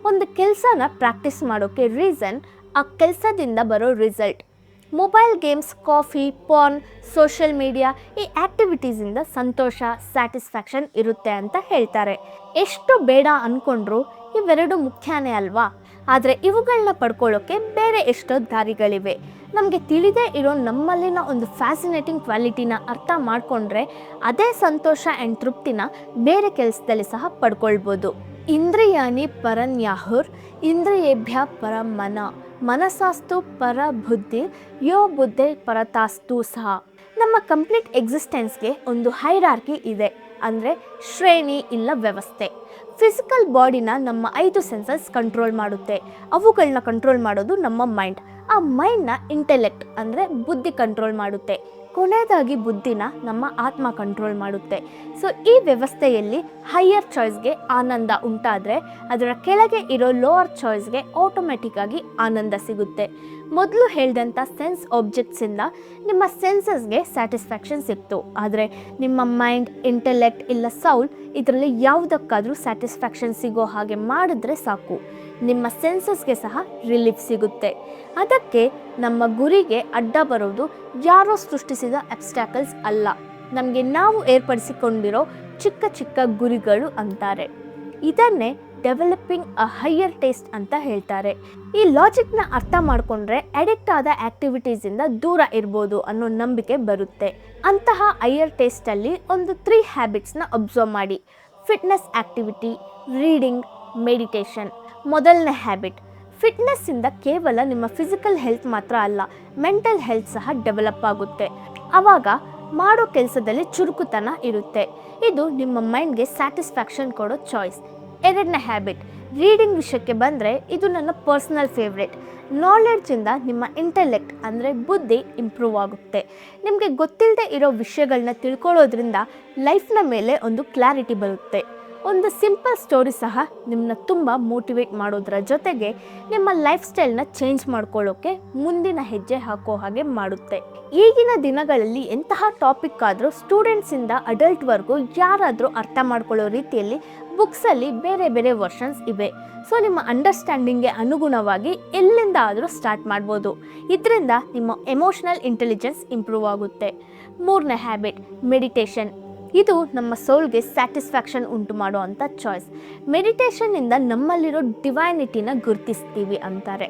ಒಂದು ಕೆಲಸನ ಪ್ರಾಕ್ಟೀಸ್ ಮಾಡೋಕ್ಕೆ ರೀಸನ್ ಆ ಕೆಲಸದಿಂದ ಬರೋ result. Mobile games, coffee, porn, social media ಈ ಆ್ಯಕ್ಟಿವಿಟೀಸಿಂದ ಸಂತೋಷ, ಸ್ಯಾಟಿಸ್ಫ್ಯಾಕ್ಷನ್ ಇರುತ್ತೆ ಅಂತ ಹೇಳ್ತಾರೆ. ಎಷ್ಟು ಬೇಡ ಅಂದ್ಕೊಂಡ್ರು ಇವೆರಡು ಮುಖ್ಯನೇ ಅಲ್ವಾ? ಆದರೆ ಇವುಗಳನ್ನ ಪಡ್ಕೊಳ್ಳೋಕ್ಕೆ ಬೇರೆ ಎಷ್ಟೋ ದಾರಿಗಳಿವೆ. ನಮಗೆ ತಿಳಿದೇ ಇರೋ ನಮ್ಮಲ್ಲಿನ ಒಂದು ಫ್ಯಾಸಿನೇಟಿಂಗ್ ಕ್ವಾಲಿಟಿನ ಅರ್ಥ ಮಾಡಿಕೊಂಡ್ರೆ ಅದೇ ಸಂತೋಷ ಆ್ಯಂಡ್ ತೃಪ್ತಿನ ಬೇರೆ ಕೆಲಸದಲ್ಲಿ ಸಹ ಪಡ್ಕೊಳ್ಬೋದು. ಇಂದ್ರಿಯಾಣಿ ಪರನ್ಯಾಹುರ್ ಇಂದ್ರಿಯೇಭ್ಯ ಪರಂ ಮನ ಮನಸಾಸ್ತು ಪರ ಬುದ್ಧಿ ಯೋ ಬುದ್ಧಿ ಪರತಾಸ್ತು ಸಹ. ನಮ್ಮ ಕಂಪ್ಲೀಟ್ ಎಕ್ಸಿಸ್ಟೆನ್ಸ್ಗೆ ಒಂದು ಹೈರಾರ್ಕಿ ಇದೆ, ಅಂದರೆ ಶ್ರೇಣಿ ಇಲ್ಲ ವ್ಯವಸ್ಥೆ. ಫಿಸಿಕಲ್ ಬಾಡಿನ ನಮ್ಮ 5 ಸೆನ್ಸಸ್ ಕಂಟ್ರೋಲ್ ಮಾಡುತ್ತೆ. ಅವುಗಳನ್ನ ಕಂಟ್ರೋಲ್ ಮಾಡೋದು ನಮ್ಮ ಮೈಂಡ್. ಆ ಮೈಂಡ್ನ ಇಂಟೆಲೆಕ್ಟ್ ಅಂದರೆ ಬುದ್ಧಿ ಕಂಟ್ರೋಲ್ ಮಾಡುತ್ತೆ. ಕೊನೆಯದಾಗಿ ಬುದ್ಧಿನ ನಮ್ಮ ಆತ್ಮ ಕಂಟ್ರೋಲ್ ಮಾಡುತ್ತೆ. ಸೊ ಈ ವ್ಯವಸ್ಥೆಯಲ್ಲಿ ಹೈಯರ್ ಚಾಯ್ಸ್ಗೆ ಆನಂದ ಉಂಟಾದರೆ ಅದರ ಕೆಳಗೆ ಇರೋ ಲೋವರ್ ಚಾಯ್ಸ್ಗೆ ಆಟೋಮೆಟಿಕ್ಕಾಗಿ ಆನಂದ ಸಿಗುತ್ತೆ. ಮೊದಲು ಹೇಳಿದಂಥ ಸೆನ್ಸ್ ಆಬ್ಜೆಕ್ಟ್ಸಿಂದ ನಿಮ್ಮ ಸೆನ್ಸಸ್ಗೆ ಸ್ಯಾಟಿಸ್ಫ್ಯಾಕ್ಷನ್ ಸಿಕ್ತು. ಆದರೆ ನಿಮ್ಮ ಮೈಂಡ್, ಇಂಟೆಲೆಕ್ಟ್ ಇಲ್ಲ ಸೌಲ್ ಇದರಲ್ಲಿ ಯಾವುದಕ್ಕಾದರೂ ಸ್ಯಾಟಿಸ್ಫ್ಯಾಕ್ಷನ್ ಸಿಗೋ ಹಾಗೆ ಮಾಡಿದ್ರೆ ಸಾಕು, ನಿಮ್ಮ ಸೆನ್ಸಸ್ಗೆ ಸಹ ರಿಲೀಫ್ ಸಿಗುತ್ತೆ. ಅದಕ್ಕೆ ನಮ್ಮ ಗುರಿಗೆ ಅಡ್ಡ ಬರೋದು ಯಾರೋ ಸೃಷ್ಟಿಸಿದ ಅಬ್ಸ್ಟ್ಯಾಕಲ್ಸ್ ಅಲ್ಲ, ನಮಗೆ ನಾವು ಏರ್ಪಡಿಸಿಕೊಂಡಿರೋ ಚಿಕ್ಕ ಚಿಕ್ಕ ಗುರಿಗಳು ಅಂತಾರೆ. ಇದನ್ನೇ ಡೆವಲಪಿಂಗ್ ಅ ಹೈಯರ್ ಟೇಸ್ಟ್ ಅಂತ ಹೇಳ್ತಾರೆ. ಈ ಲಾಜಿಕ್ನ ಅರ್ಥ ಮಾಡಿಕೊಂಡ್ರೆ ಅಡಿಕ್ಟ್ ಆದ ಆ್ಯಕ್ಟಿವಿಟೀಸಿಂದ ದೂರ ಇರ್ಬೋದು ಅನ್ನೋ ನಂಬಿಕೆ ಬರುತ್ತೆ. ಅಂತಹ ಹೈಯರ್ ಟೇಸ್ಟಲ್ಲಿ ಒಂದು 3 ಹ್ಯಾಬಿಟ್ಸ್ನ ಅಬ್ಸರ್ವ್ ಮಾಡಿ. Fitness activity, reading, meditation. ಮೊದಲನೇ ಹ್ಯಾಬಿಟ್, ಫಿಟ್ನೆಸ್ಸಿಂದ ಕೇವಲ ನಿಮ್ಮ ಫಿಸಿಕಲ್ ಹೆಲ್ತ್ ಮಾತ್ರ ಅಲ್ಲ, ಮೆಂಟಲ್ ಹೆಲ್ತ್ ಸಹ ಡೆವಲಪ್ ಆಗುತ್ತೆ. ಆವಾಗ ಮಾಡೋ ಕೆಲಸದಲ್ಲಿ ಚುರುಕುತನ ಇರುತ್ತೆ. ಇದು ನಿಮ್ಮ ಮೈಂಡ್ಗೆ ಸ್ಯಾಟಿಸ್ಫ್ಯಾಕ್ಷನ್ ಕೊಡೋ ಚಾಯ್ಸ್. ಎರಡನೇ ಹ್ಯಾಬಿಟ್, ರೀಡಿಂಗ್ ವಿಷಯಕ್ಕೆ ಬಂದರೆ ಇದು ನನ್ನ ಪರ್ಸ್ನಲ್ ಫೇವ್ರೇಟ್. ನಾಲೆಡ್ಜಿಂದ ನಿಮ್ಮ ಇಂಟೆಲೆಕ್ಟ್ ಅಂದರೆ ಬುದ್ಧಿ ಇಂಪ್ರೂವ್ ಆಗುತ್ತೆ. ನಿಮಗೆ ಗೊತ್ತಿಲ್ಲದೆ ಇರೋ ವಿಷಯಗಳನ್ನ ತಿಳ್ಕೊಳ್ಳೋದ್ರಿಂದ ಲೈಫ್ನ ಮೇಲೆ ಒಂದು ಕ್ಲಾರಿಟಿ ಬರುತ್ತೆ. ಒಂದು ಸಿಂಪಲ್ ಸ್ಟೋರಿ ಸಹ ನಿಮ್ಮನ್ನ ತುಂಬ ಮೋಟಿವೇಟ್ ಮಾಡೋದ್ರ ಜೊತೆಗೆ ನಿಮ್ಮ ಲೈಫ್ ಸ್ಟೈಲ್ನ ಚೇಂಜ್ ಮಾಡ್ಕೊಳ್ಳೋಕ್ಕೆ ಮುಂದಿನ ಹೆಜ್ಜೆ ಹಾಕೋ ಹಾಗೆ ಮಾಡುತ್ತೆ. ಈಗಿನ ದಿನಗಳಲ್ಲಿ ಎಂತಹ ಟಾಪಿಕ್ ಆದರೂ ಸ್ಟೂಡೆಂಟ್ಸಿಂದ ಅಡಲ್ಟ್ವರೆಗೂ ಯಾರಾದರೂ ಅರ್ಥ ಮಾಡ್ಕೊಳ್ಳೋ ರೀತಿಯಲ್ಲಿ ಬುಕ್ಸಲ್ಲಿ ಬೇರೆ ಬೇರೆ ವರ್ಷನ್ಸ್ ಇವೆ. ಸೊ ನಿಮ್ಮ ಅಂಡರ್ಸ್ಟ್ಯಾಂಡಿಂಗ್ಗೆ ಅನುಗುಣವಾಗಿ ಎಲ್ಲಿಂದ ಆದರೂ ಸ್ಟಾರ್ಟ್ ಮಾಡ್ಬೋದು. ಇದರಿಂದ ನಿಮ್ಮ ಎಮೋಷನಲ್ ಇಂಟೆಲಿಜೆನ್ಸ್ ಇಂಪ್ರೂವ್ ಆಗುತ್ತೆ. ಮೂರನೇ ಹ್ಯಾಬಿಟ್, ಮೆಡಿಟೇಷನ್. ಇದು ನಮ್ಮ ಸೋಲ್ಗೆ ಸ್ಯಾಟಿಸ್ಫ್ಯಾಕ್ಷನ್ ಉಂಟು ಮಾಡೋ ಅಂಥ ಚಾಯ್ಸ್. ಮೆಡಿಟೇಷನ್ನಿಂದ ನಮ್ಮಲ್ಲಿರೋ ಡಿವೈನಿಟಿನ ಗುರುತಿಸ್ತೀವಿ ಅಂತಾರೆ.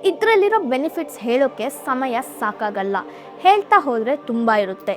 ಇದರಲ್ಲಿರೋ ಬೆನಿಫಿಟ್ಸ್ ಹೇಳೋಕ್ಕೆ ಸಮಯ ಸಾಕಾಗಲ್ಲ, ಹೇಳ್ತಾ ಹೋದರೆ ತುಂಬ ಇರುತ್ತೆ.